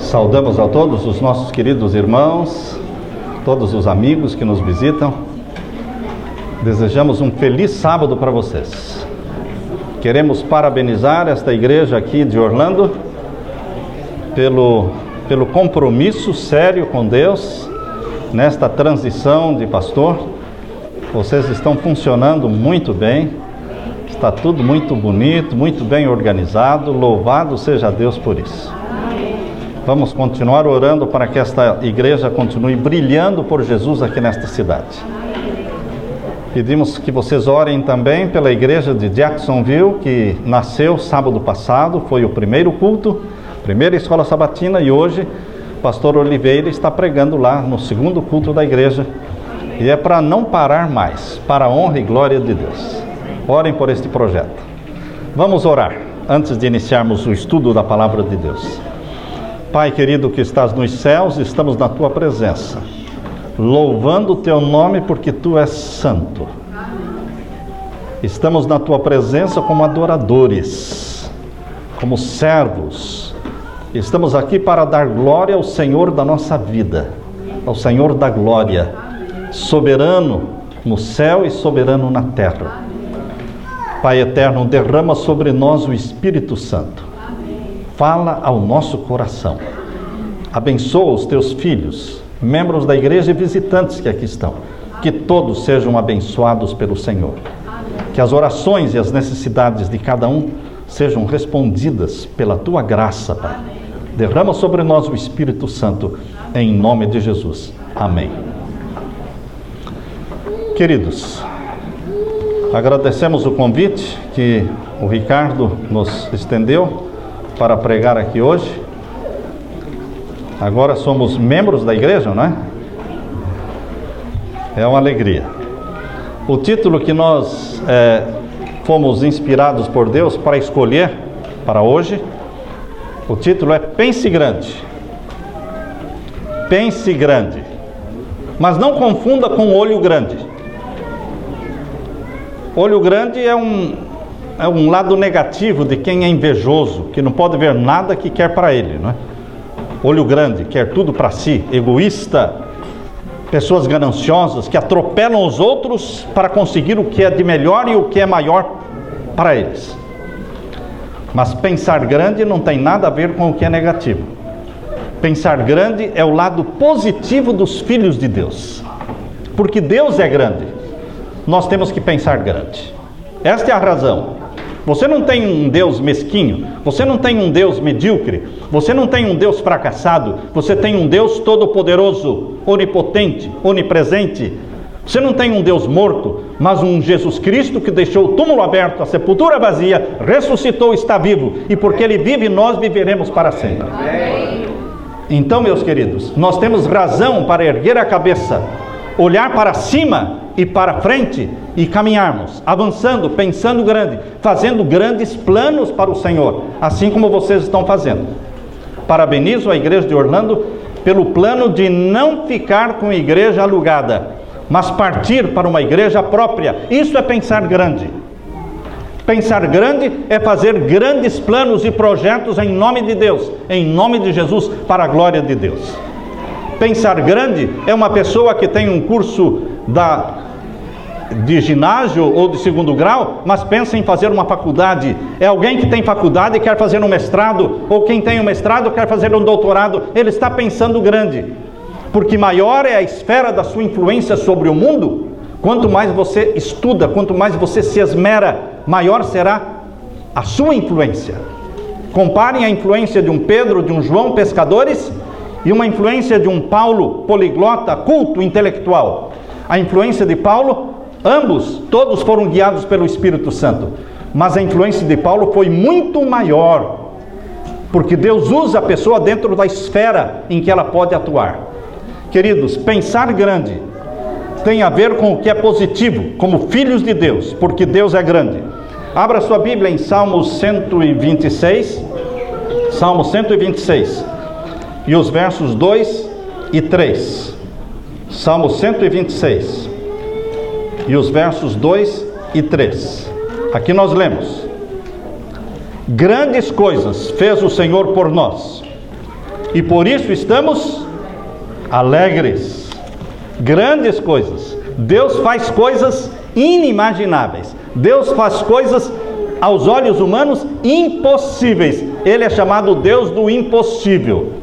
Saudamos a todos os nossos queridos irmãos, todos os amigos que nos visitam. Desejamos um feliz sábado para vocês. Queremos parabenizar esta igreja aqui de Orlando pelo compromisso sério com Deus nesta transição de pastor. Vocês estão funcionando muito bem, está tudo muito bonito, muito bem organizado. Louvado seja Deus por isso. Vamos continuar orando para que esta igreja continue brilhando por Jesus aqui nesta cidade. Pedimos que vocês orem também pela igreja de Jacksonville, que nasceu sábado passado, foi o primeiro culto, primeira escola sabatina, e hoje o pastor Oliveira está pregando lá no segundo culto da igreja. E é para não parar mais, para a honra e glória de Deus. Orem por este projeto. Vamos orar antes de iniciarmos o estudo da palavra de Deus. Pai querido que estás nos céus, estamos na tua presença, louvando o teu nome porque tu és santo. Estamos na tua presença como adoradores, como servos. Estamos aqui para dar glória ao Senhor da nossa vida, ao Senhor da glória, soberano no céu e soberano na terra. Pai eterno, derrama sobre nós o Espírito Santo. Fala ao nosso coração. Abençoa os teus filhos, membros da igreja e visitantes que aqui estão. Que todos sejam abençoados pelo Senhor. Que as orações e as necessidades de cada um sejam respondidas pela tua graça, Pai. Derrama sobre nós o Espírito Santo, em nome de Jesus. Amém. Queridos, agradecemos o convite que o Ricardo nos estendeu para pregar aqui hoje. Agora somos membros da igreja, não é? É uma alegria. O título que nós fomos inspirados por Deus para escolher para hoje, o título é Pense Grande. Pense grande. Mas não confunda com olho grande. Olho grande é um lado negativo de quem é invejoso, que não pode ver nada que quer para ele, não é? Olho grande, quer tudo para si, egoísta, pessoas gananciosas que atropelam os outros para conseguir o que é de melhor e o que é maior para eles. Mas pensar grande não tem nada a ver com o que é negativo. Pensar grande é o lado positivo dos filhos de Deus, porque Deus é grande. Nós temos que pensar grande. Esta é a razão. Você não tem um Deus mesquinho, você não tem um Deus medíocre, você não tem um Deus fracassado, você tem um Deus todo-poderoso, onipotente, onipresente. Você não tem um Deus morto, mas um Jesus Cristo que deixou o túmulo aberto, a sepultura vazia, ressuscitou, está vivo, e porque Ele vive, nós viveremos para sempre. Então, meus queridos, nós temos razão para erguer a cabeça, olhar para cima e para frente e caminharmos, avançando, pensando grande, fazendo grandes planos para o Senhor, assim como vocês estão fazendo. Parabenizo a igreja de Orlando pelo plano de não ficar com a igreja alugada, mas partir para uma igreja própria. Isso é pensar grande. Pensar grande é fazer grandes planos e projetos em nome de Deus, em nome de Jesus, para a glória de Deus. Pensar grande é uma pessoa que tem um curso de ginásio ou de segundo grau, mas pensa em fazer uma faculdade. É alguém que tem faculdade e quer fazer um mestrado, ou quem tem um mestrado quer fazer um doutorado. Ele está pensando grande, porque maior é a esfera da sua influência sobre o mundo. Quanto mais você estuda, quanto mais você se esmera, maior será a sua influência. Comparem a influência de um Pedro, de um João, pescadores, e uma influência de um Paulo, poliglota, culto, intelectual. A influência de Paulo, todos foram guiados pelo Espírito Santo. Mas a influência de Paulo foi muito maior, porque Deus usa a pessoa dentro da esfera em que ela pode atuar. Queridos, pensar grande tem a ver com o que é positivo, como filhos de Deus, porque Deus é grande. Abra sua Bíblia em Salmo 126, Salmo 126, e os versos 2 e 3. Salmo 126, e os versos 2 e 3. Aqui nós lemos: Grandes coisas fez o Senhor por nós, e por isso estamos alegres. Grandes coisas. Deus faz coisas inimagináveis. Deus faz coisas aos olhos humanos impossíveis. Ele é chamado Deus do impossível.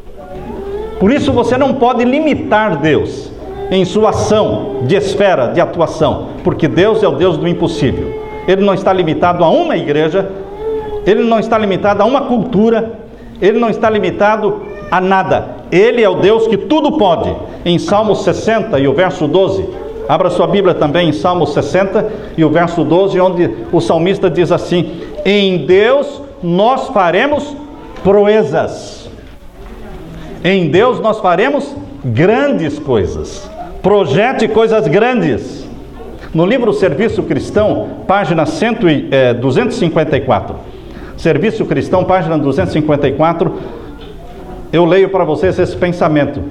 Por isso você não pode limitar Deus em sua ação de esfera de atuação, porque Deus é o Deus do impossível. Ele não está limitado a uma igreja, Ele não está limitado a uma cultura, Ele não está limitado a nada. Ele é o Deus que tudo pode. Em Salmo 60 e o verso 12, abra sua Bíblia também em Salmo 60 e o verso 12, onde o salmista diz assim: em Deus nós faremos proezas. Em Deus nós faremos grandes coisas. Projete coisas grandes. No livro Serviço Cristão, página 254. Serviço Cristão, página 254. Eu leio para vocês esse pensamento.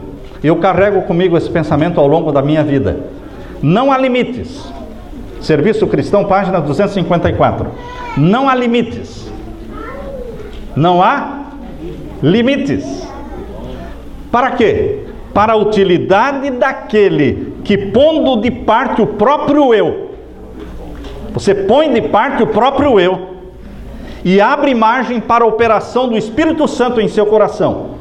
Eu carrego comigo esse pensamento ao longo da minha vida. Não há limites. Serviço Cristão, página 254. Não há limites. Não há limites. Para quê? Para a utilidade daquele que, pondo de parte o próprio eu, você põe de parte o próprio eu e abre margem para a operação do Espírito Santo em seu coração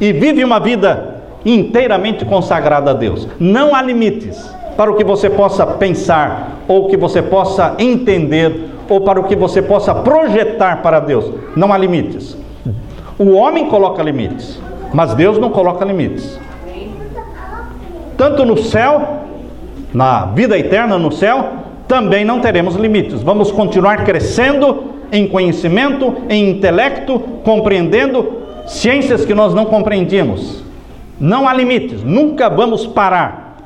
e vive uma vida inteiramente consagrada a Deus. Não há limites para o que você possa pensar, ou que você possa entender, ou para o que você possa projetar para Deus. Não há limites. O homem coloca limites, mas Deus não coloca limites. Tanto no céu, na vida eterna no céu, também não teremos limites. Vamos continuar crescendo em conhecimento, em intelecto, compreendendo ciências que nós não compreendíamos. Não há limites, nunca vamos parar.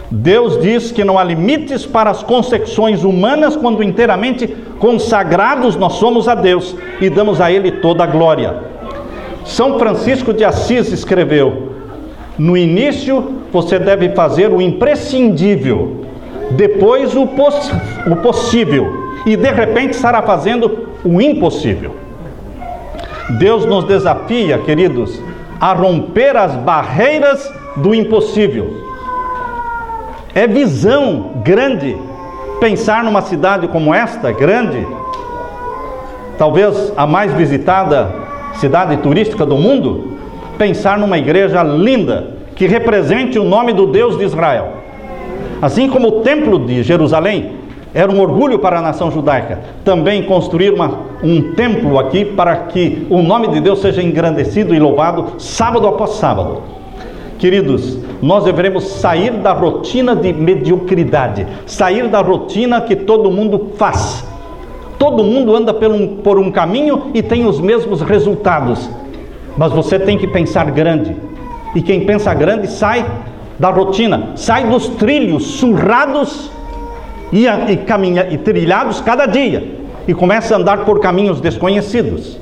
Deus diz que não há limites para as concepções humanas quando inteiramente consagrados nós somos a Deus e damos a Ele toda a glória. São Francisco de Assis escreveu: no início você deve fazer o imprescindível, depois o possível, e de repente estará fazendo o impossível. Deus nos desafia, queridos, a romper as barreiras do impossível. É visão grande pensar numa cidade como esta, grande, talvez a mais visitada cidade turística do mundo, pensar numa igreja linda, que represente o nome do Deus de Israel. Assim como o templo de Jerusalém era um orgulho para a nação judaica, também construir um templo aqui para que o nome de Deus seja engrandecido e louvado sábado após sábado. Queridos, nós devemos sair da rotina de mediocridade, sair da rotina que todo mundo faz. Todo mundo anda por um caminho e tem os mesmos resultados, mas você tem que pensar grande. E quem pensa grande sai da rotina, sai dos trilhos surrados e trilhados cada dia, e começa a andar por caminhos desconhecidos,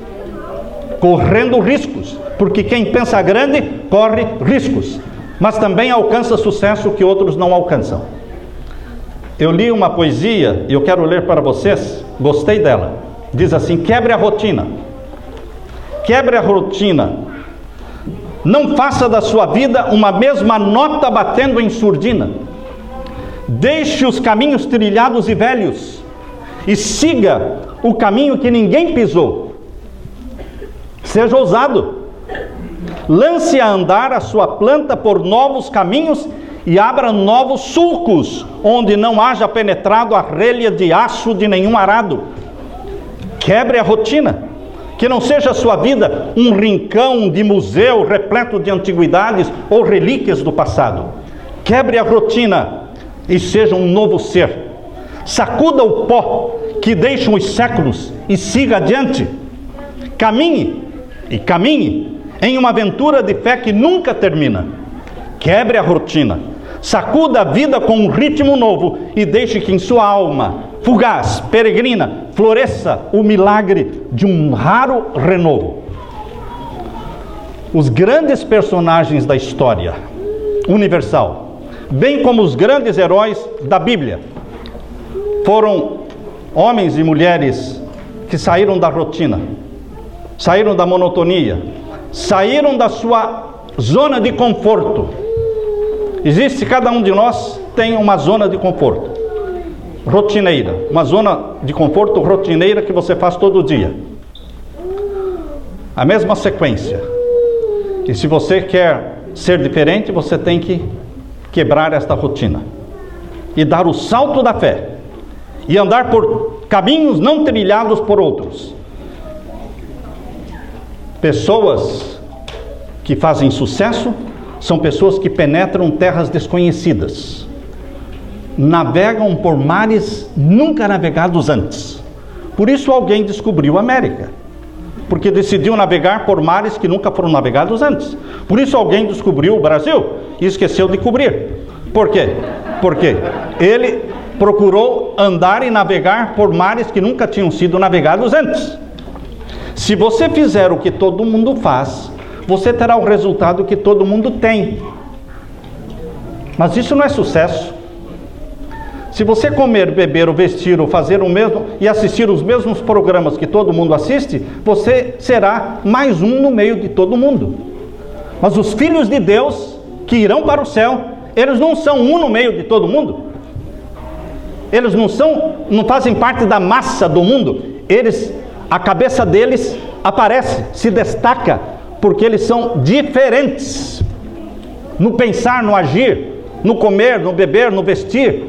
correndo riscos, porque quem pensa grande corre riscos, mas também alcança sucesso que outros não alcançam. Eu li uma poesia e eu quero ler para vocês, gostei dela. Diz assim: quebre a rotina. Quebre a rotina. Não faça da sua vida uma mesma nota batendo em surdina. Deixe os caminhos trilhados e velhos e siga o caminho que ninguém pisou. Seja ousado. Lance a andar a sua planta por novos caminhos e abra novos sulcos, onde não haja penetrado a relha de aço de nenhum arado. Quebre a rotina. Que não seja a sua vida um rincão de museu repleto de antiguidades ou relíquias do passado. Quebre a rotina e seja um novo ser. Sacuda o pó que deixam os séculos e siga adiante. Caminhe e caminhe em uma aventura de fé que nunca termina. Quebre a rotina. Sacuda a vida com um ritmo novo e deixe que em sua alma fugaz, peregrina, floresça o milagre de um raro renovo. Os grandes personagens da história universal, bem como os grandes heróis da Bíblia, foram homens e mulheres que saíram da rotina, saíram da monotonia, saíram da sua zona de conforto. Existe, cada um de nós tem uma zona de conforto rotineira, uma zona de conforto rotineira que você faz todo dia, a mesma sequência. E se você quer ser diferente, você tem que quebrar esta rotina e dar o salto da fé e andar por caminhos não trilhados por outros. Pessoas que fazem sucesso são pessoas que penetram terras desconhecidas, navegam por mares nunca navegados antes. Por isso alguém descobriu a América, porque decidiu navegar por mares que nunca foram navegados antes. Por isso alguém descobriu o Brasil e esqueceu de cobrir. Por quê? Porque ele procurou andar e navegar por mares que nunca tinham sido navegados antes. Se você fizer o que todo mundo faz, você terá o resultado que todo mundo tem. Mas isso não é sucesso. Se você comer, beber, ou vestir, ou fazer o mesmo e assistir os mesmos programas que todo mundo assiste, você será mais um no meio de todo mundo. Mas os filhos de Deus que irão para o céu, eles não são um no meio de todo mundo. Eles não fazem parte da massa do mundo. A cabeça deles aparece, se destaca, porque eles são diferentes no pensar, no agir, no comer, no beber, no vestir.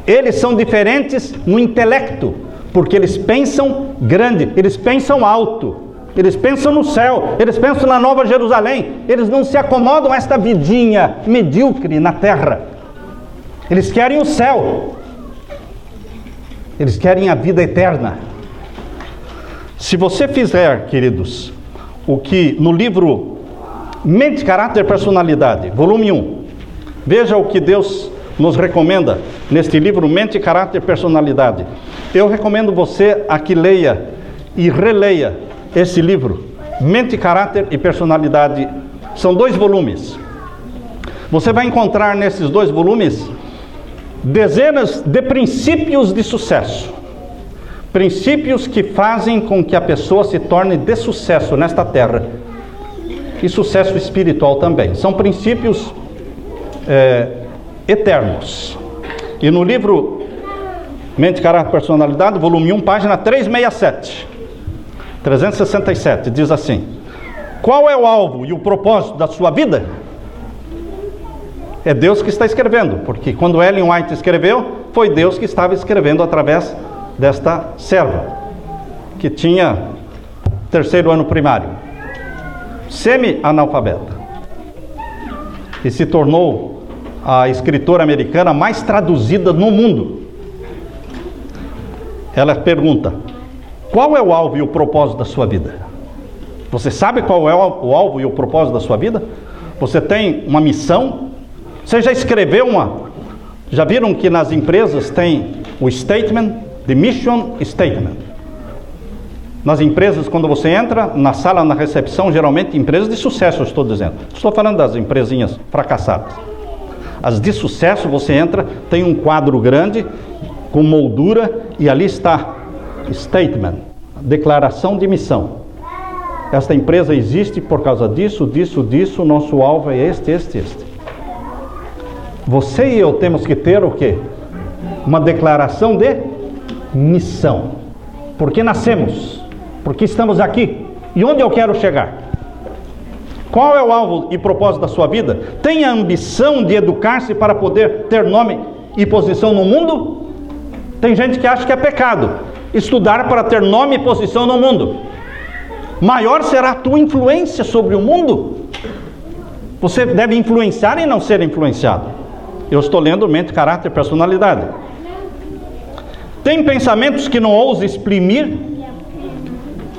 Eles são diferentes no intelecto, porque eles pensam grande, eles pensam alto, eles pensam no céu, eles pensam na Nova Jerusalém. Eles não se acomodam a esta vidinha medíocre na terra. Eles querem o céu, eles querem a vida eterna. Se você fizer, queridos, o que no livro Mente, Caráter e Personalidade, volume 1, veja o que Deus nos recomenda neste livro Mente, Caráter e Personalidade. Eu recomendo você a que leia e releia esse livro, Mente, Caráter e Personalidade. São 2 volumes. Você vai encontrar nesses 2 volumes dezenas de princípios de sucesso. Princípios que fazem com que a pessoa se torne de sucesso nesta terra. E sucesso espiritual também. São princípios eternos. E no livro Mente, Caráter e Personalidade, volume 1, página 367, diz assim: qual é o alvo e o propósito da sua vida? É Deus que está escrevendo, porque quando Ellen White escreveu, foi Deus que estava escrevendo através desta serva, que tinha 3º ano primário, semi-analfabeta, e se tornou a escritora americana mais traduzida no mundo. Ela pergunta: qual é o alvo e o propósito da sua vida? Você sabe qual é o alvo e o propósito da sua vida? Você tem uma missão? Você já escreveu uma? Já viram que nas empresas tem o statement, the mission statement. Nas empresas, quando você entra na sala, na recepção, geralmente empresas de sucesso, eu estou dizendo. Estou falando das empresinhas fracassadas. As de sucesso, você entra, tem um quadro grande, com moldura, e ali está, statement, declaração de missão. Esta empresa existe por causa disso, disso, nosso alvo é este. Você e eu temos que ter o quê? Uma declaração de missão. Por que nascemos? Por que estamos aqui? E onde eu quero chegar? Qual é o alvo e propósito da sua vida? Tem a ambição de educar-se para poder ter nome e posição no mundo? Tem gente que acha que é pecado estudar para ter nome e posição no mundo. Maior será a tua influência sobre o mundo. Você deve influenciar e não ser influenciado. Eu estou lendo Mente, Caráter e Personalidade. Tem pensamentos que não ousa exprimir?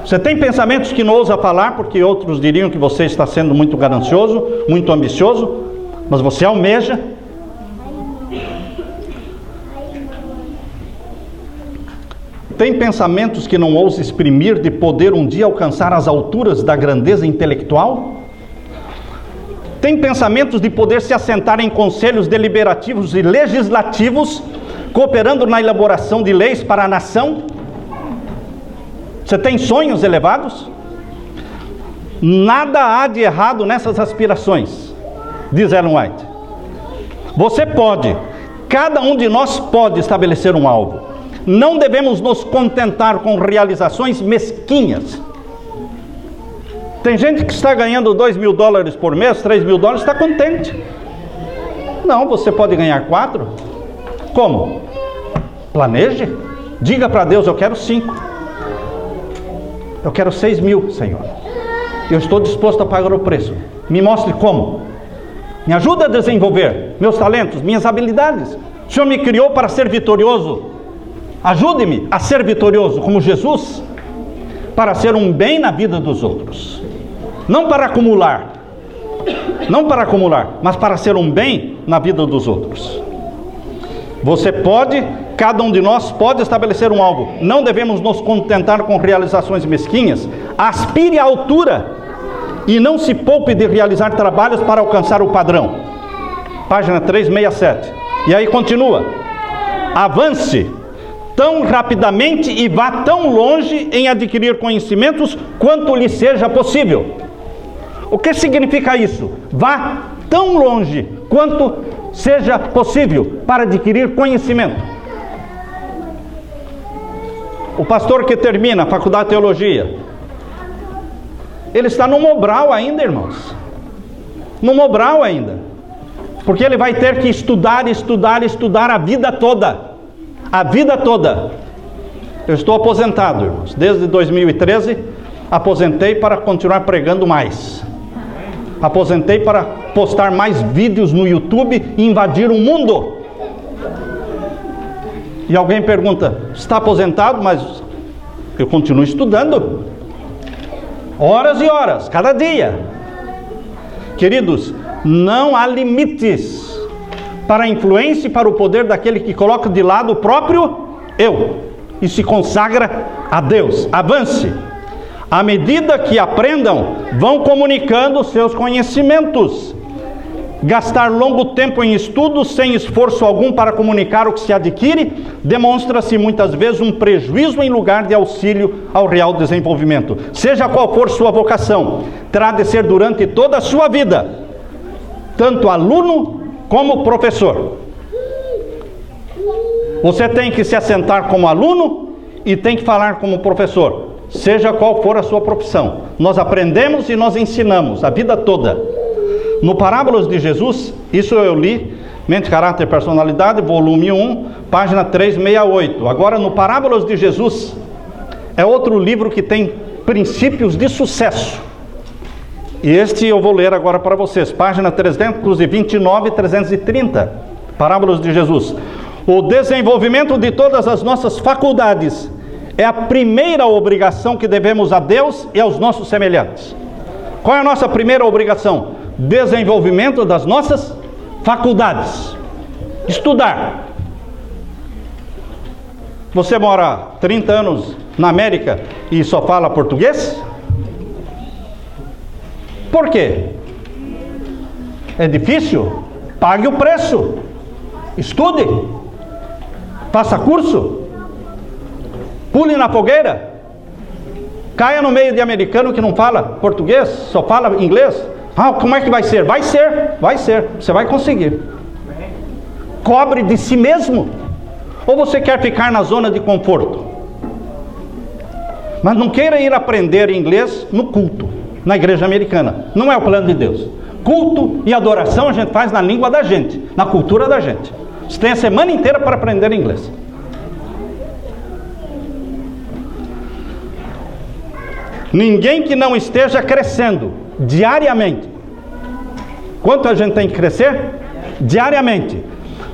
Você tem pensamentos que não ousa falar, porque outros diriam que você está sendo muito ganancioso, muito ambicioso, mas você almeja. Tem pensamentos que não ousa exprimir de poder um dia alcançar as alturas da grandeza intelectual? Tem pensamentos de poder se assentar em conselhos deliberativos e legislativos, cooperando na elaboração de leis para a nação? Você tem sonhos elevados? Nada há de errado nessas aspirações, diz Ellen White. Você pode, cada um de nós pode estabelecer um alvo. Não devemos nos contentar com realizações mesquinhas. Tem gente que está ganhando $2.000 por mês, $3.000, está contente. Não, você pode ganhar 4. Como? Planeje. Diga para Deus, eu quero 5. Eu quero 6.000, Senhor. Eu estou disposto a pagar o preço. Me mostre como. Me ajuda a desenvolver meus talentos, minhas habilidades. O Senhor me criou para ser vitorioso. Ajude-me a ser vitorioso como Jesus, para ser um bem na vida dos outros. Não para acumular, mas para ser um bem na vida dos outros. Você pode, cada um de nós pode estabelecer um alvo. Não devemos nos contentar com realizações mesquinhas. Aspire à altura e não se poupe de realizar trabalhos para alcançar o padrão. Página 367. E aí continua. Avance tão rapidamente e vá tão longe em adquirir conhecimentos quanto lhe seja possível. O que significa isso? Vá tão longe quanto seja possível para adquirir conhecimento. O pastor que termina a faculdade de teologia, ele está no Mobral ainda, irmãos. No Mobral ainda. Porque ele vai ter que estudar a vida toda. A vida toda. Eu estou aposentado, irmãos. Desde 2013, aposentei para continuar pregando mais. Aposentei para postar mais vídeos no YouTube e invadir o mundo. E alguém pergunta, está aposentado? Mas eu continuo estudando. Horas e horas, cada dia. Queridos, não há limites para a influência e para o poder daquele que coloca de lado o próprio eu e se consagra a Deus. Avance. À medida que aprendam, vão comunicando seus conhecimentos. Gastar longo tempo em estudos sem esforço algum para comunicar o que se adquire, demonstra-se muitas vezes um prejuízo em lugar de auxílio ao real desenvolvimento. Seja qual for sua vocação, terá de ser durante toda a sua vida, tanto aluno como professor. Você tem que se assentar como aluno e tem que falar como professor, seja qual for a sua profissão. Nós aprendemos e nós ensinamos a vida toda. No Parábolas de Jesus, isso eu li, Mente, Caráter e Personalidade, volume 1, página 368. Agora, no Parábolas de Jesus, é outro livro que tem princípios de sucesso. E este eu vou ler agora para vocês, página 329 e 330, Parábolas de Jesus. O desenvolvimento de todas as nossas faculdades é a primeira obrigação que devemos a Deus e aos nossos semelhantes. Qual é a nossa primeira obrigação? Desenvolvimento das nossas faculdades. Estudar. Você mora 30 anos na América e só fala português? Por quê? É difícil? Pague o preço. Estude. Faça curso. Pule na fogueira. Caia no meio de americano que não fala português, só fala inglês. Ah, como é que vai ser? Vai ser. Você vai conseguir. Cobre de si mesmo. Ou você quer ficar na zona de conforto? Mas não queira ir aprender inglês no culto, na igreja americana. Não é o plano de Deus. Culto e adoração a gente faz na língua da gente, na cultura da gente. Você tem a semana inteira para aprender inglês. Ninguém que não esteja crescendo diariamente. Quanto a gente tem que crescer? Diariamente.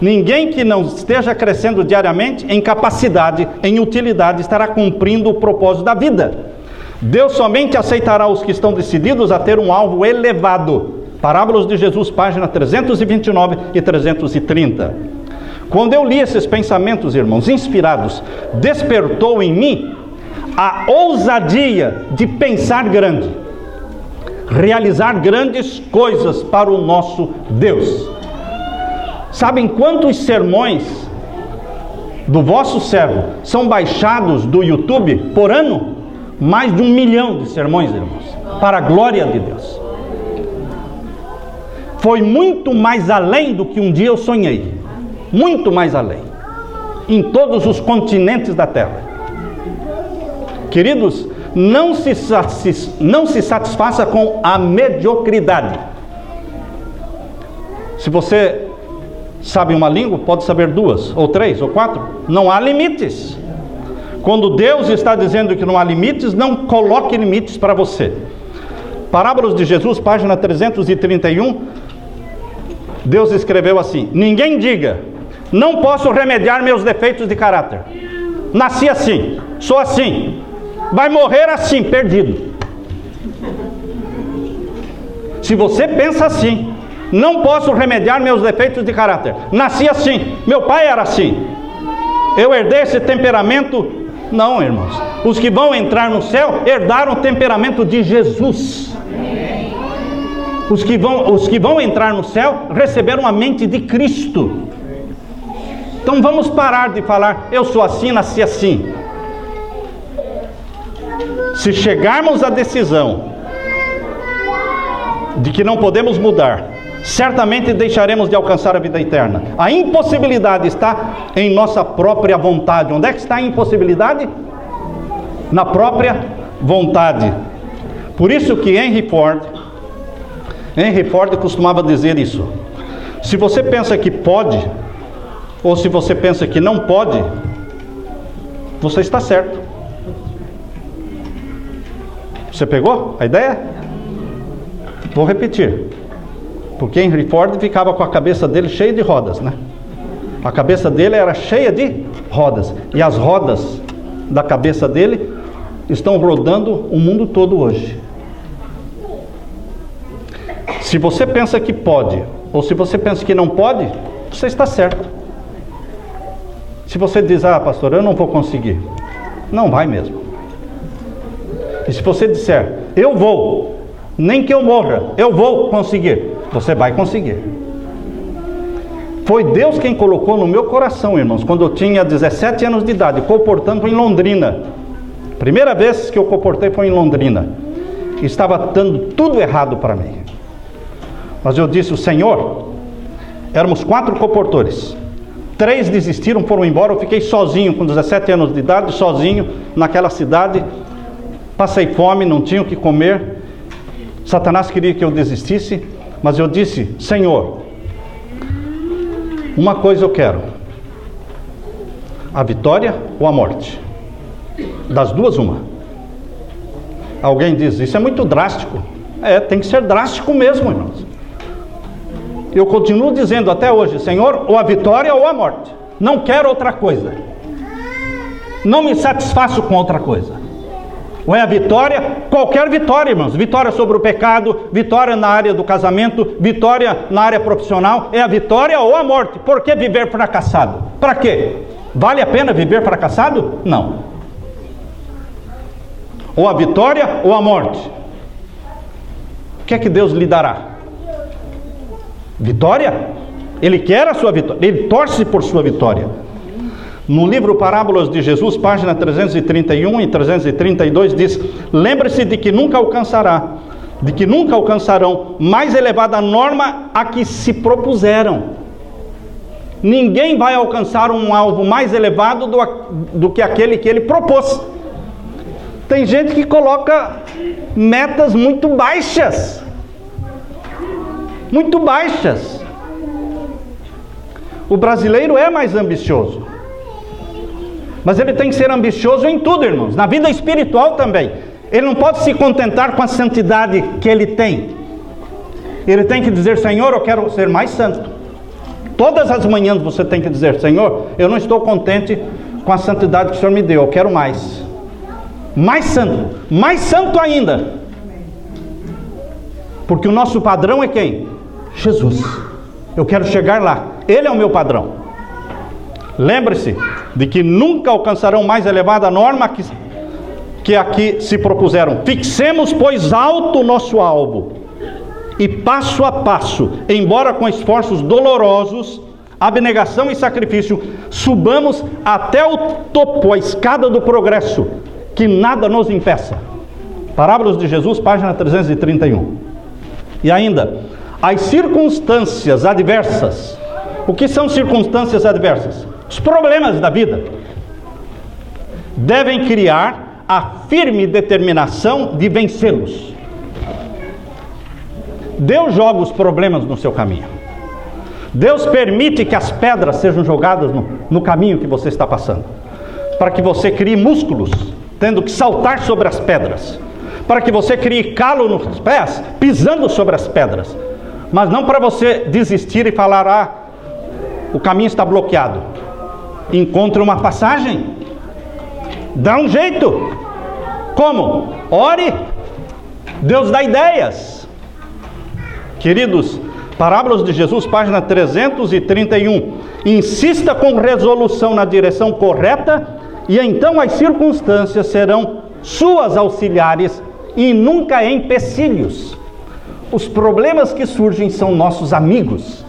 Ninguém que não esteja crescendo diariamente em capacidade, em utilidade, estará cumprindo o propósito da vida. Deus somente aceitará os que estão decididos a ter um alvo elevado. Parábolas de Jesus, página 329 e 330. Quando eu li esses pensamentos, irmãos, inspirados, despertou em mim a ousadia de pensar grande, realizar grandes coisas para o nosso Deus. Sabem quantos sermões do vosso servo são baixados do YouTube por ano? mais de 1 milhão de sermões, irmãos, para a glória de Deus. Foi muito mais além do que um dia eu sonhei. Muito mais além. Em todos os continentes da terra. Queridos, não se satisfaça com a mediocridade. Se você sabe uma língua, pode saber 2, ou 3, ou 4. Não há limites. Quando Deus está dizendo que não há limites, não coloque limites para você. Parábolas de Jesus, página 331. Deus escreveu assim: ninguém diga, não posso remediar meus defeitos de caráter. Nasci assim, sou assim, vai morrer assim, perdido. Se você pensa assim, não posso remediar meus defeitos de caráter. Nasci assim, meu pai era assim, eu herdei esse temperamento. Não, irmãos. Os que vão entrar no céu herdaram o temperamento de Jesus. Os que vão entrar no céu receberam a mente de Cristo. Então vamos parar de falar, eu sou assim, nasci assim. Se chegarmos à decisão de que não podemos mudar, certamente deixaremos de alcançar a vida eterna. A impossibilidade está em nossa própria vontade. Onde é que está a impossibilidade? Na própria vontade. Por isso que Henry Ford costumava dizer isso: se você pensa que pode, ou se você pensa que não pode, você está certo. Você pegou a ideia? Vou repetir. Porque Henry Ford ficava com a cabeça dele cheia de rodas, né? A cabeça dele era cheia de rodas. E as rodas da cabeça dele estão rodando o mundo todo hoje. Se você pensa que pode, ou se você pensa que não pode, você está certo. Se você diz, pastor, eu não vou conseguir, não vai mesmo. E se você disser, eu vou, nem que eu morra, eu vou conseguir, você vai conseguir. Foi Deus quem colocou no meu coração, irmãos, quando eu tinha 17 anos de idade, comportando em Londrina. Primeira vez que eu comportei foi em Londrina. Estava dando tudo errado para mim. Mas eu disse, o Senhor, éramos 4 comportores. 3 desistiram, foram embora, eu fiquei sozinho, com 17 anos de idade, sozinho, naquela cidade. Passei fome, não tinha o que comer. Satanás queria que eu desistisse, mas eu disse, Senhor, uma coisa eu quero: a vitória ou a morte? Das duas, uma. Alguém diz, isso é muito drástico. Tem que ser drástico mesmo, irmãos. Eu continuo dizendo até hoje, Senhor, ou a vitória ou a morte. Não quero outra coisa. Não me satisfaço com outra coisa. Ou é a vitória, qualquer vitória, irmãos. Vitória sobre o pecado, vitória na área do casamento, vitória na área profissional. É a vitória ou a morte. Por que viver fracassado? Para quê? Vale a pena viver fracassado? Não. Ou a vitória ou a morte. O que é que Deus lhe dará? Vitória? Ele quer a sua vitória, ele torce por sua vitória. No livro Parábolas de Jesus, página 331 e 332, diz: lembre-se de que nunca alcançarão mais elevada norma a que se propuseram. Ninguém vai alcançar um alvo mais elevado do que aquele que ele propôs. Tem gente que coloca metas muito baixas. Muito baixas. O brasileiro é mais ambicioso. Mas ele tem que ser ambicioso em tudo, irmãos. Na vida espiritual também. Ele não pode se contentar com a santidade que ele tem. Ele tem que dizer, Senhor, eu quero ser mais santo. Todas as manhãs você tem que dizer, Senhor, eu não estou contente com a santidade que o Senhor me deu, eu quero mais. Mais santo ainda. Porque o nosso padrão é quem? Jesus. Eu quero chegar lá. Ele é o meu padrão. Lembre-se de que nunca alcançarão mais elevada norma que aqui se propuseram. Fixemos, pois, alto o nosso alvo, e passo a passo, embora com esforços dolorosos, abnegação e sacrifício, subamos até o topo, a escada do progresso, que nada nos impeça. Parábolas de Jesus, página 331. E ainda, as circunstâncias adversas. O que são circunstâncias adversas? Os problemas da vida devem criar a firme determinação de vencê-los. Deus joga os problemas no seu caminho. Deus permite que as pedras sejam jogadas no caminho que você está passando, para que você crie músculos, tendo que saltar sobre as pedras, para que você crie calo nos pés, pisando sobre as pedras, mas não para você desistir e falar, o caminho está bloqueado. Encontre uma passagem, dá um jeito. Como? Ore, Deus dá ideias. Queridos, Parábolas de Jesus, página 331. Insista com resolução na direção correta, e então as circunstâncias serão suas auxiliares e nunca empecilhos. Os problemas que surgem são nossos amigos,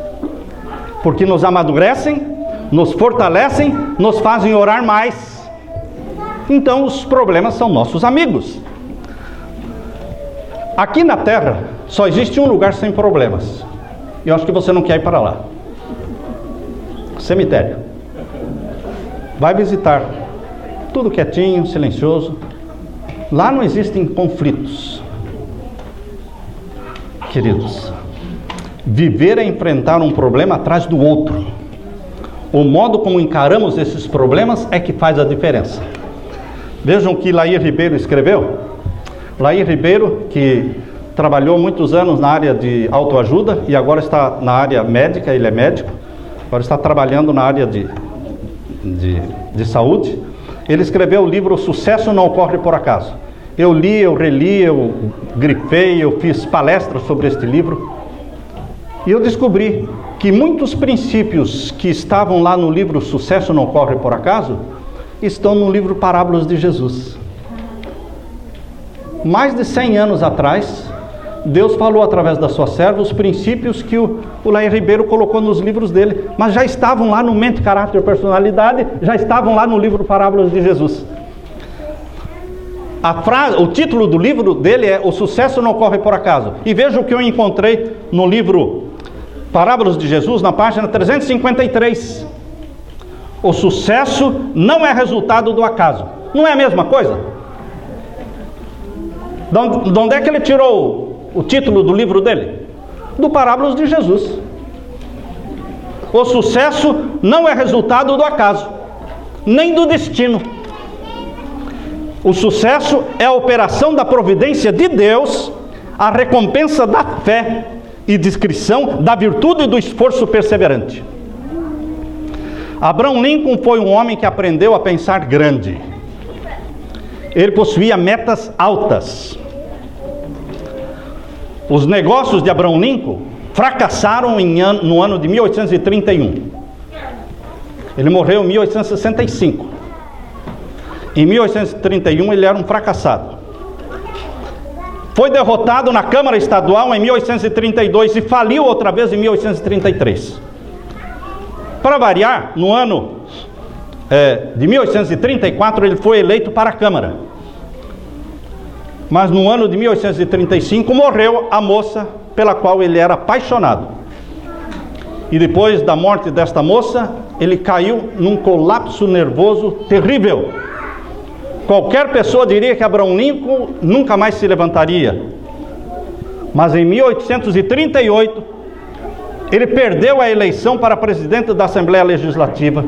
porque nos amadurecem, nos fortalecem, nos fazem orar mais. Então os problemas são nossos amigos. Aqui na Terra só existe um lugar sem problemas. Eu acho que você não quer ir para lá. Cemitério. Vai visitar. Tudo quietinho, silencioso. Lá não existem conflitos. Queridos, viver é enfrentar um problema atrás do outro. O modo como encaramos esses problemas é que faz a diferença. Vejam o que Lair Ribeiro escreveu. Lair Ribeiro, que trabalhou muitos anos na área de autoajuda e agora está na área médica, ele é médico, agora está trabalhando na área de saúde. Ele escreveu o livro O Sucesso Não Ocorre Por Acaso. Eu li, eu reli, eu grifei, eu fiz palestras sobre este livro. E eu descobri que muitos princípios que estavam lá no livro Sucesso Não Ocorre Por Acaso estão no livro Parábolas de Jesus. Mais de 100 anos atrás, Deus falou através da sua serva os princípios que o Lair Ribeiro colocou nos livros dele, mas já estavam lá no Mente, Caráter e Personalidade, já estavam lá no livro Parábolas de Jesus. O título do livro dele é O Sucesso Não Ocorre Por Acaso. E veja o que eu encontrei no livro Parábolas de Jesus, na página 353. O sucesso não é resultado do acaso. Não é a mesma coisa? De onde é que ele tirou o título do livro dele? Do Parábolas de Jesus. O sucesso não é resultado do acaso, nem do destino. O sucesso é a operação da providência de Deus, a recompensa da fé e descrição da virtude e do esforço perseverante. Abraham Lincoln foi um homem que aprendeu a pensar grande. Ele possuía metas altas. Os negócios de Abraham Lincoln fracassaram no ano de 1831. Ele morreu em 1865. Em 1831 ele era um fracassado. Foi derrotado na Câmara Estadual em 1832 e faliu outra vez em 1833. Para variar, no ano de 1834 ele foi eleito para a Câmara. Mas no ano de 1835 morreu a moça pela qual ele era apaixonado. E depois da morte desta moça, ele caiu num colapso nervoso terrível. Qualquer pessoa diria que Abraham Lincoln nunca mais se levantaria. Mas em 1838, ele perdeu a eleição para presidente da Assembleia Legislativa.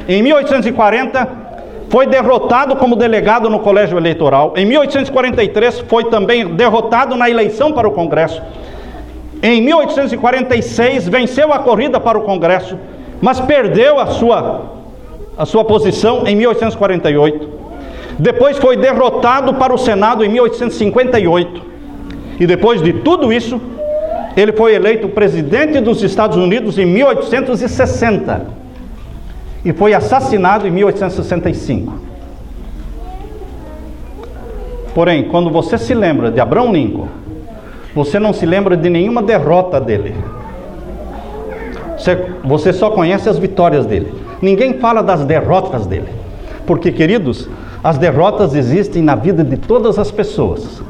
Em 1840, foi derrotado como delegado no colégio eleitoral. Em 1843, foi também derrotado na eleição para o Congresso. Em 1846, venceu a corrida para o Congresso, mas perdeu a sua posição em 1848. Depois foi derrotado para o Senado em 1858. E depois de tudo isso, ele foi eleito presidente dos Estados Unidos em 1860. E foi assassinado em 1865. Porém, quando você se lembra de Abraham Lincoln, você não se lembra de nenhuma derrota dele. Você só conhece as vitórias dele. Ninguém fala das derrotas dele. Porque, queridos, As derrotas existem na vida de todas as pessoas.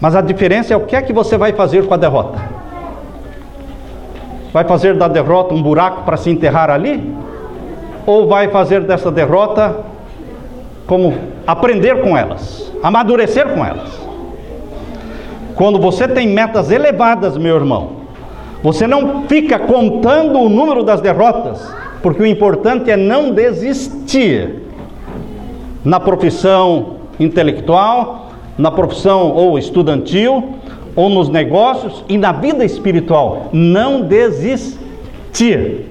Mas a diferença é o que é que você vai fazer com a derrota. Vai fazer da derrota um buraco para se enterrar ali? Ou vai fazer dessa derrota como aprender com elas, amadurecer com elas? Quando você tem metas elevadas, meu irmão, você não fica contando o número das derrotas, porque o importante é não desistir na profissão intelectual, na profissão ou estudantil, ou nos negócios e na vida espiritual. Não desistir.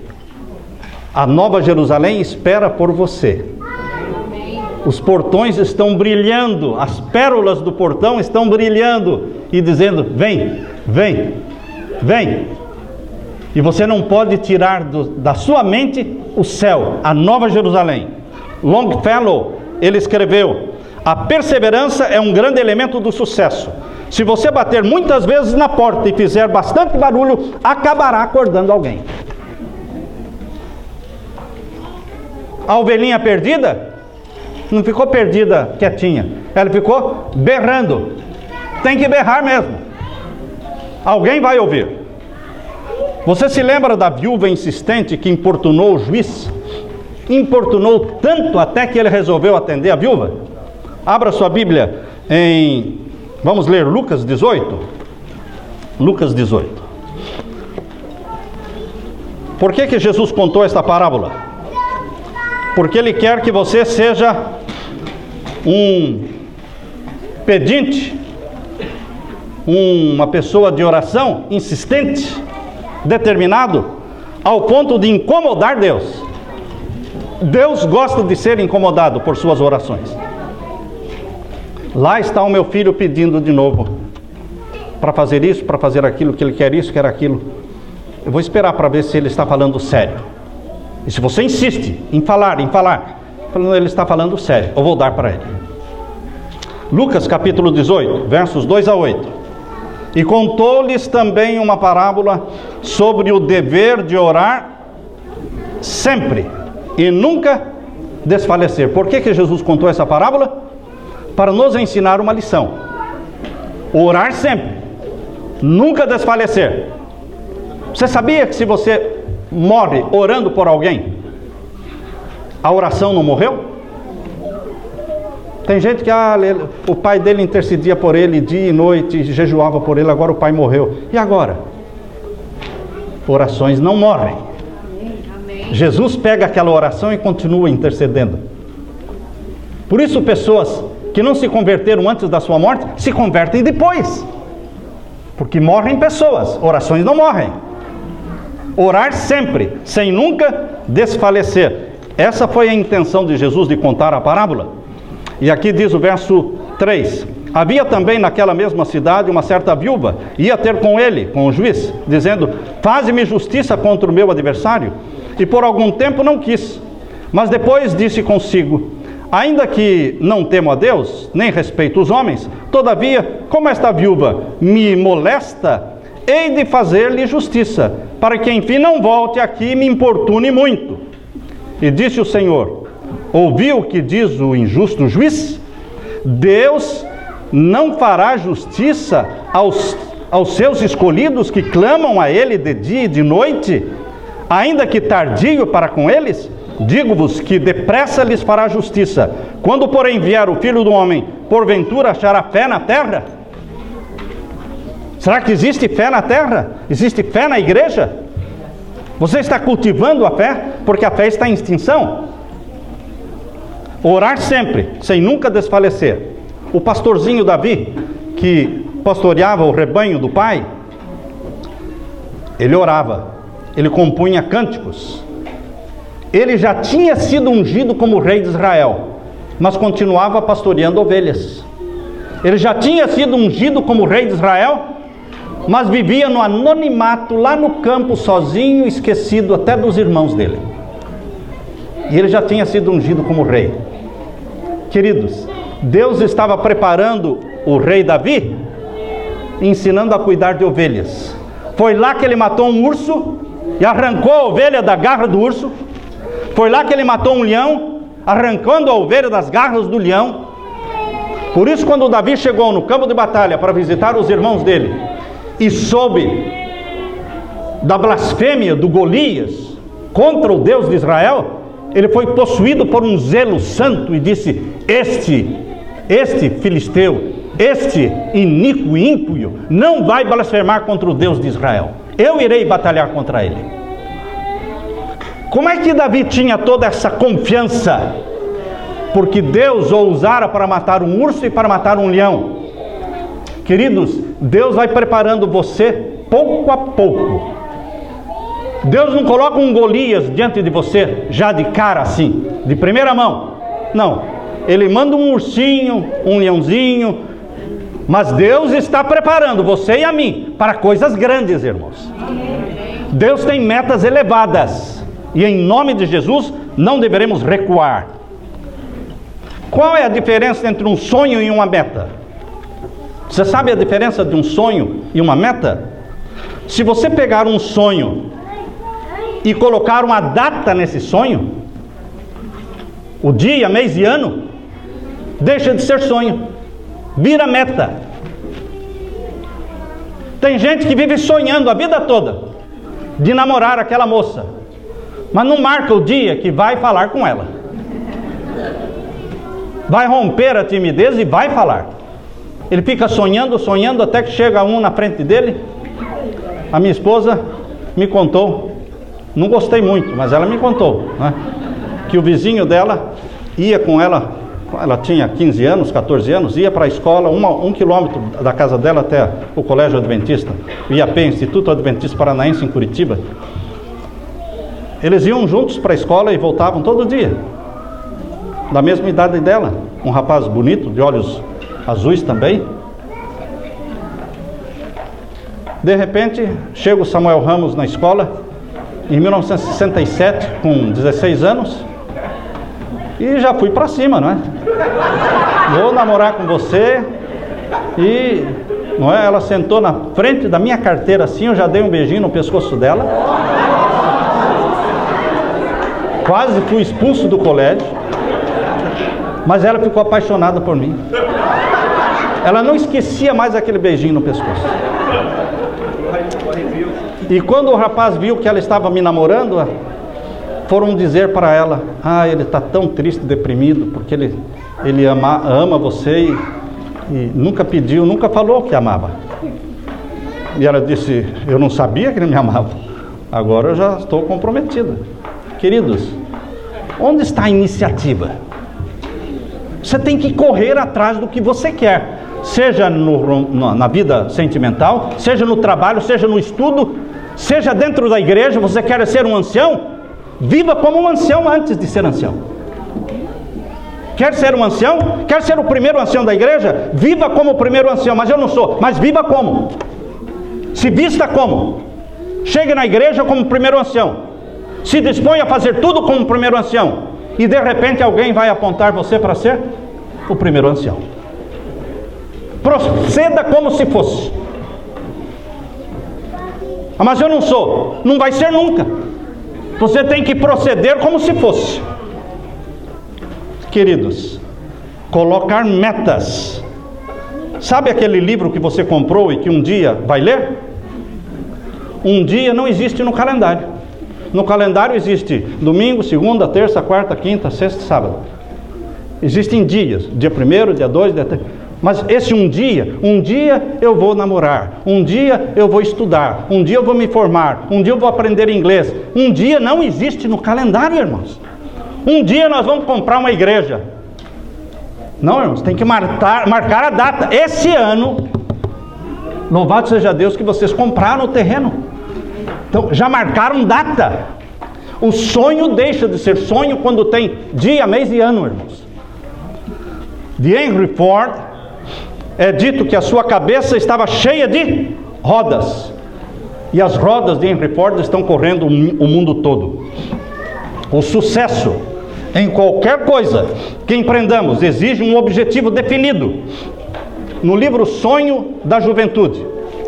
A Nova Jerusalém espera por você. Os portões estão brilhando, as pérolas do portão estão brilhando e dizendo: vem, vem, vem. E você não pode tirar da sua mente o céu, a Nova Jerusalém. Longfellow, ele escreveu: a perseverança é um grande elemento do sucesso. Se você bater muitas vezes na porta e fizer bastante barulho, acabará acordando alguém. A ovelhinha perdida não ficou perdida quietinha, ela ficou berrando. Tem que berrar mesmo. Alguém vai ouvir. Você se lembra da viúva insistente que importunou o juiz? Importunou tanto até que ele resolveu atender a viúva? Abra sua Bíblia em... Vamos ler Lucas 18. Lucas 18. Por que Jesus contou esta parábola? Porque Ele quer que você seja um pedinte, uma pessoa de oração insistente, determinado, ao ponto de incomodar Deus. Deus gosta de ser incomodado por suas orações. Lá está o meu filho pedindo de novo, para fazer isso, para fazer aquilo, que ele quer isso, quer aquilo. Eu vou esperar para ver se ele está falando sério. E se você insiste em falar, falando ele está falando sério, eu vou dar para ele. Lucas capítulo 18, versos 2 a 8. E contou-lhes também uma parábola sobre o dever de orar sempre e nunca desfalecer. Por que Jesus contou essa parábola? Para nos ensinar uma lição. Orar sempre, nunca desfalecer. Você sabia que se você morre orando por alguém, a oração não morreu? Tem gente que o pai dele intercedia por ele dia e noite, jejuava por ele, agora o pai morreu. E agora? Orações não morrem. Amém. Jesus pega aquela oração e continua intercedendo. Por isso pessoas que não se converteram antes da sua morte, se convertem depois. Porque morrem pessoas, orações não morrem. Orar sempre, sem nunca desfalecer. Essa foi a intenção de Jesus de contar a parábola. E aqui diz o verso 3. Havia também naquela mesma cidade uma certa viúva, ia ter com ele, com o juiz, dizendo: faze-me justiça contra o meu adversário. E por algum tempo não quis. Mas depois disse consigo: ainda que não temo a Deus, nem respeito os homens, todavia, como esta viúva me molesta, hei de fazer-lhe justiça, para que enfim não volte aqui e me importune muito. E disse o Senhor: ouviu o que diz o injusto juiz? Deus não fará justiça aos seus escolhidos que clamam a Ele de dia e de noite, ainda que tardio para com eles? Digo-vos que depressa lhes fará justiça. Quando, porém, vier o Filho do Homem, porventura achará fé na terra? Será que existe fé na terra? Existe fé na igreja? Você está cultivando a fé? Porque a fé está em extinção. Orar sempre, sem nunca desfalecer. O pastorzinho Davi, que pastoreava o rebanho do pai, ele orava, ele compunha cânticos. Ele já tinha sido ungido como rei de Israel, mas continuava pastoreando ovelhas. Ele já tinha sido ungido como rei de Israel, mas vivia no anonimato, lá no campo, sozinho, esquecido até dos irmãos dele. E ele já tinha sido ungido como rei. Queridos, Deus estava preparando o rei Davi, ensinando a cuidar de ovelhas. Foi lá que ele matou um urso e arrancou a ovelha da garra do urso. Foi lá que ele matou um leão arrancando a ovelha das garras do leão. Por isso, quando Davi chegou no campo de batalha para visitar os irmãos dele e soube da blasfêmia do Golias contra o Deus de Israel, ele foi possuído por um zelo santo e disse: este filisteu, este iníquo e ímpio, não vai blasfemar contra o Deus de Israel. Eu irei batalhar contra ele. Como é que Davi tinha toda essa confiança? Porque Deus o usara para matar um urso e para matar um leão. Queridos, Deus vai preparando você pouco a pouco. Deus não coloca um Golias diante de você já de cara assim, de primeira mão. Não, Ele manda um ursinho, um leãozinho. Mas Deus está preparando você e a mim para coisas grandes, irmãos. Deus tem metas elevadas e em nome de Jesus não deveremos recuar. Qual é a diferença entre um sonho e uma meta? Você sabe a diferença de um sonho e uma meta? Se você pegar um sonho e colocar uma data nesse sonho, o dia, mês e ano, deixa de ser sonho, vira meta. Tem gente que vive sonhando a vida toda de namorar aquela moça, mas não marca o dia que vai falar com ela. Vai romper a timidez e vai falar. Ele fica sonhando, sonhando, até que chega um na frente dele. A minha esposa me contou, não gostei muito, mas ela me contou, né, que o vizinho dela ia com ela tinha 15 anos, 14 anos, ia para a escola, 1 quilômetro da casa dela até o Colégio Adventista, o IAP, Instituto Adventista Paranaense, em Curitiba. Eles iam juntos para a escola e voltavam todo dia, da mesma idade dela, um rapaz bonito, de olhos azuis também. De repente, chega o Samuel Ramos na escola, em 1967, com 16 anos, e já fui para cima, não é? Vou namorar com você. E não é? Ela sentou na frente da minha carteira assim, eu já dei um beijinho no pescoço dela. Quase fui expulso do colégio, mas ela ficou apaixonada por mim. Ela não esquecia mais aquele beijinho no pescoço. E quando o rapaz viu que ela estava me namorando, foram dizer para ela: ele está tão triste, deprimido, porque ele ama você e nunca pediu, nunca falou que amava. E ela disse: eu não sabia que ele me amava, agora eu já estou comprometida. Queridos, onde está a iniciativa? Você tem que correr atrás do que você quer, seja na vida sentimental, seja no trabalho, seja no estudo, seja dentro da igreja. Você quer ser um ancião? Viva como um ancião antes de ser ancião. Quer ser um ancião? Quer ser o primeiro ancião da igreja? Viva como o primeiro ancião. Mas eu não sou. Mas viva como? Se vista como? Chegue na igreja como primeiro ancião. Se dispõe a fazer tudo como primeiro ancião. E de repente alguém vai apontar você para ser o primeiro ancião. Proceda como se fosse. Mas eu não sou. Não vai ser nunca. Você tem que proceder como se fosse. Queridos, colocar metas. Sabe aquele livro que você comprou e que um dia vai ler? Um dia não existe no calendário. No calendário existe domingo, segunda, terça, quarta, quinta, sexta, sábado. Existem dias, dia 1º, dia 2, dia 3. Mas esse um dia eu vou namorar, um dia eu vou estudar, um dia eu vou me formar, um dia eu vou aprender inglês. Um dia não existe no calendário, irmãos. Um dia nós vamos comprar uma igreja. Não, irmãos, tem que marcar a data. Esse ano, louvado seja Deus que vocês compraram o terreno. Então, já marcaram data. O sonho deixa de ser sonho quando tem dia, mês e ano, irmãos. De Henry Ford, é dito que a sua cabeça estava cheia de rodas. E as rodas de Henry Ford estão correndo o mundo todo. O sucesso em qualquer coisa que empreendamos exige um objetivo definido. No livro Sonho da Juventude,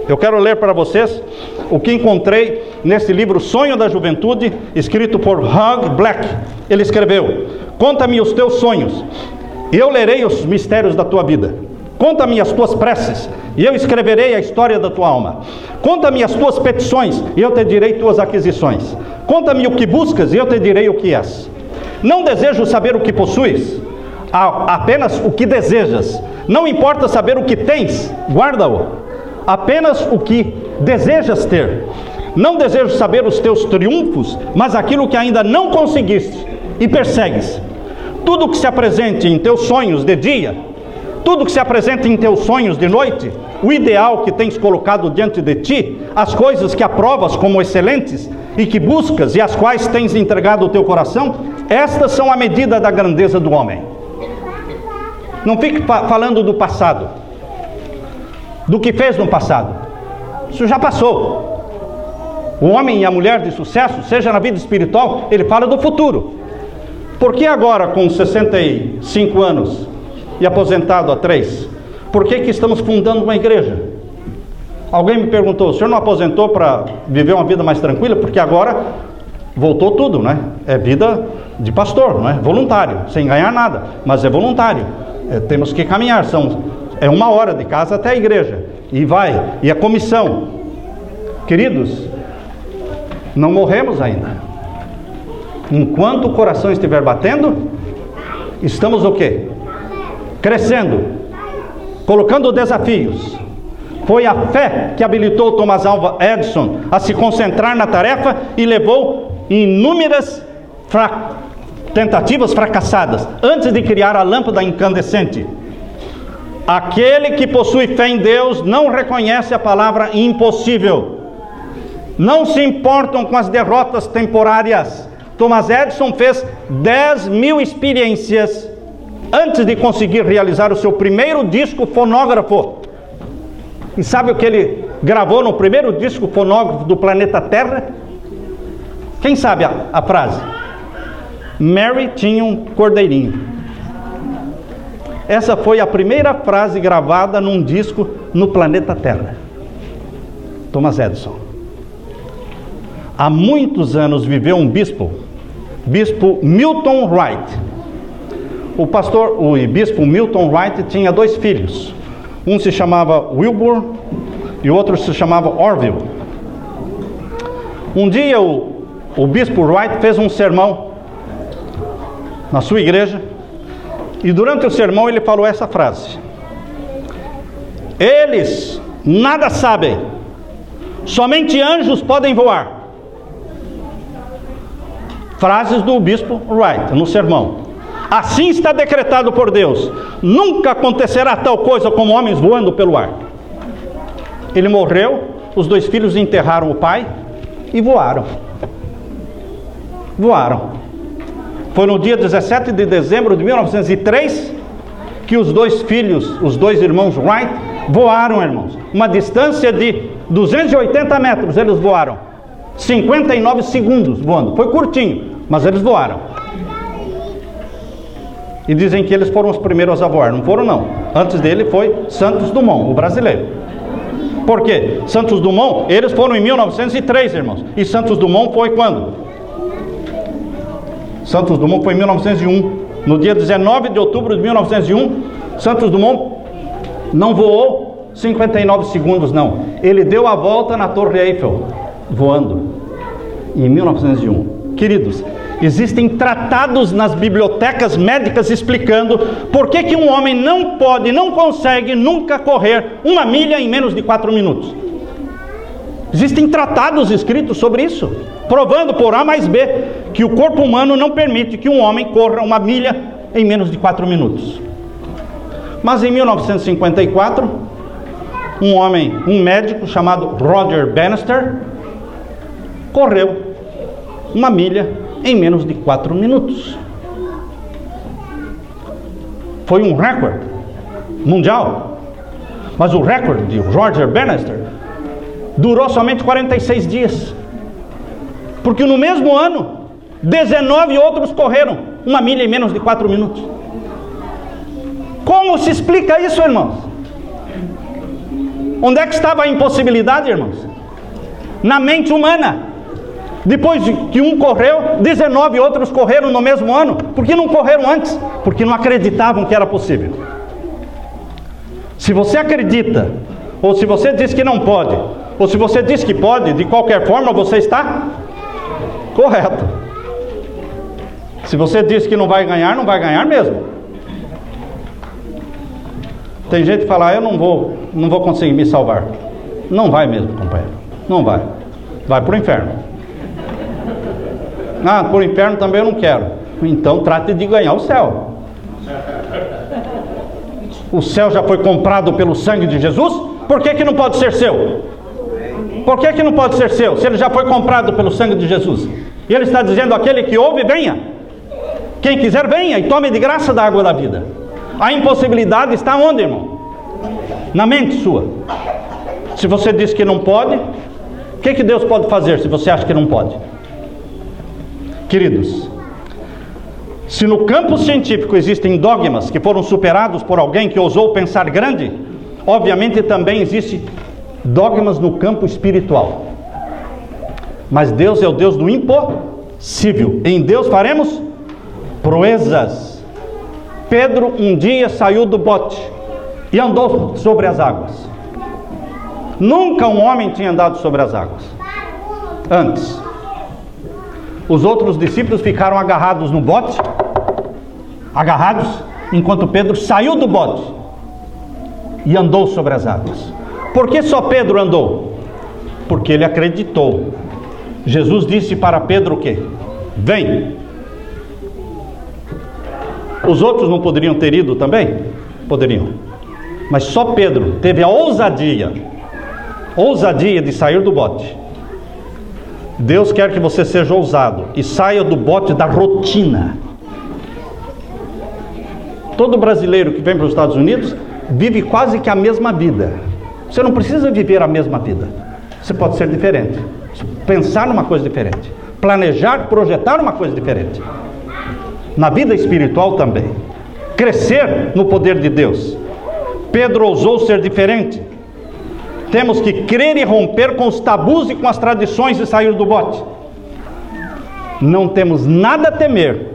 Eu quero ler para vocês o que encontrei nesse livro Sonho da Juventude, escrito por Hugh Black. Ele escreveu: conta-me os teus sonhos, e eu lerei os mistérios da tua vida. Conta-me as tuas preces, e eu escreverei a história da tua alma. Conta-me as tuas petições, e eu te direi tuas aquisições. Conta-me o que buscas, e eu te direi o que és. Não desejo saber o que possuis, apenas o que desejas. Não importa saber o que tens, guarda-o, apenas o que desejas ter. Não desejo saber os teus triunfos, mas aquilo que ainda não conseguiste e persegues. Tudo que se apresente em teus sonhos de dia, tudo que se apresenta em teus sonhos de noite, o ideal que tens colocado diante de ti, as coisas que aprovas como excelentes e que buscas e às quais tens entregado o teu coração, estas são a medida da grandeza do homem. Não fique falando do passado, do que fez no passado. Isso já passou. O homem e a mulher de sucesso, seja na vida espiritual, ele fala do futuro. Por que agora, com 65 anos e aposentado há 3, por que estamos fundando uma igreja? Alguém me perguntou: o senhor não aposentou para viver uma vida mais tranquila? Porque agora voltou tudo, né? É vida de pastor, não é? Voluntário, sem ganhar nada, mas é voluntário. Temos que caminhar, é 1 hora de casa até a igreja, e vai, e a comissão. Queridos, não morremos ainda. Enquanto o coração estiver batendo, estamos o quê? Crescendo, colocando desafios. Foi a fé que habilitou Thomas Alva Edison a se concentrar na tarefa e levou inúmeras tentativas fracassadas antes de criar a lâmpada incandescente. Aquele que possui fé em Deus não reconhece a palavra impossível. Não se importam com as derrotas temporárias. Thomas Edison fez 10.000 experiências antes de conseguir realizar o seu primeiro disco fonógrafo. E sabe o que ele gravou no primeiro disco fonógrafo do planeta Terra? Quem sabe a frase? Mary tinha um cordeirinho. Essa foi a primeira frase gravada num disco no planeta Terra. Thomas Edison. Há muitos anos viveu um bispo Milton Wright. O bispo Milton Wright tinha 2 filhos. Um se chamava Wilbur e o outro se chamava Orville. Um dia o bispo Wright fez um sermão na sua igreja, e durante o sermão ele falou essa frase: eles nada sabem, somente anjos podem voar. Frases do bispo Wright no sermão. Assim está decretado por Deus: nunca acontecerá tal coisa como homens voando pelo ar. Ele morreu, os 2 filhos enterraram o pai e voaram. Foi no dia 17 de dezembro de 1903 que os 2 filhos, os 2 irmãos Wright, voaram, irmãos. Uma distância de 280 metros eles voaram. 59 segundos voando. Foi curtinho, mas eles voaram. E dizem que eles foram os primeiros a voar. Não foram, não. Antes dele foi Santos Dumont, o brasileiro. Por quê? Santos Dumont, eles foram em 1903, irmãos. E Santos Dumont foi quando? Santos Dumont foi em 1901. No dia 19 de outubro de 1901, Santos Dumont não voou 59 segundos, não. Ele deu a volta na Torre Eiffel, voando, em 1901. Queridos, existem tratados nas bibliotecas médicas explicando por que um homem não consegue nunca correr 1 milha em menos de 4 minutos. Existem tratados escritos sobre isso, provando por A mais B que o corpo humano não permite que um homem corra 1 milha em menos de 4 minutos. Mas em 1954, um médico chamado Roger Bannister, correu 1 milha em menos de 4 minutos. Foi um recorde mundial. Mas o recorde de Roger Bannister durou somente 46 dias. Porque no mesmo ano, 19 outros correram 1 milha em menos de 4 minutos. Como se explica isso, irmãos? Onde é que estava a impossibilidade, irmãos? Na mente humana. Depois que um correu, 19 outros correram no mesmo ano. Por que não correram antes? Porque não acreditavam que era possível. Se você acredita, ou se você diz que não pode, ou se você diz que pode, de qualquer forma você está correto. Se você diz que não vai ganhar, não vai ganhar mesmo. Tem gente que fala, eu não vou conseguir me salvar. Não vai mesmo, companheiro. Não vai. Vai para o inferno. Ah, para o inferno também eu não quero. Então trate de ganhar o céu. O céu já foi comprado pelo sangue de Jesus? Por que não pode ser seu? Por que não pode ser seu? Se ele já foi comprado pelo sangue de Jesus. E ele está dizendo, aquele que ouve, venha. Quem quiser, venha e tome de graça da água da vida. A impossibilidade está onde, irmão? Na mente sua. Se você diz que não pode, o que Deus pode fazer se você acha que não pode? Queridos, se no campo científico existem dogmas que foram superados por alguém que ousou pensar grande, obviamente também existem dogmas no campo espiritual. Mas Deus é o Deus do impossível. Em Deus faremos proezas. Pedro um dia saiu do bote e andou sobre as águas. Nunca um homem tinha andado sobre as águas antes. Os outros discípulos ficaram agarrados no bote, enquanto Pedro saiu do bote e andou sobre as águas. Por que só Pedro andou? Porque ele acreditou. Jesus disse para Pedro o quê? Vem. Os outros não poderiam ter ido também? Poderiam. Mas só Pedro teve a ousadia de sair do bote. Deus quer que você seja ousado e saia do bote da rotina. Todo brasileiro que vem para os Estados Unidos vive quase que a mesma vida. Você não precisa viver a mesma vida. Você pode ser diferente. Pensar numa coisa diferente. Planejar, projetar uma coisa diferente. Na vida espiritual também. Crescer no poder de Deus. Pedro ousou ser diferente. Temos que crer e romper com os tabus e com as tradições e sair do bote. Não temos nada a temer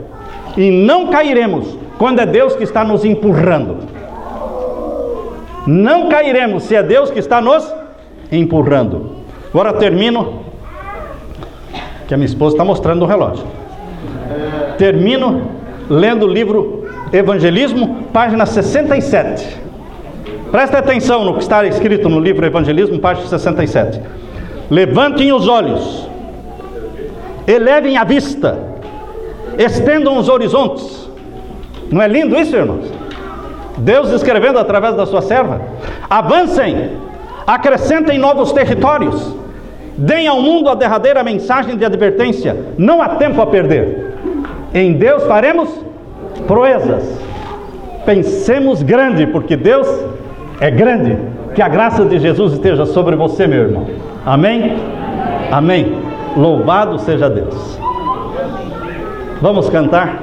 e não cairemos quando é Deus que está nos empurrando. Não cairemos se é Deus que está nos empurrando. Agora termino, que a minha esposa está mostrando o relógio. Termino lendo o livro Evangelismo, página 67. Presta atenção no que está escrito no livro Evangelismo, página 67. Levantem os olhos, elevem a vista, estendam os horizontes. Não é lindo isso, irmãos? Deus escrevendo através da sua serva. Avancem, acrescentem novos territórios, deem ao mundo a derradeira mensagem de advertência. Não há tempo a perder. Em Deus faremos proezas. Pensemos grande, porque Deus é grande. Que a graça de Jesus esteja sobre você, meu irmão. Amém? Amém. Louvado seja Deus. Vamos cantar.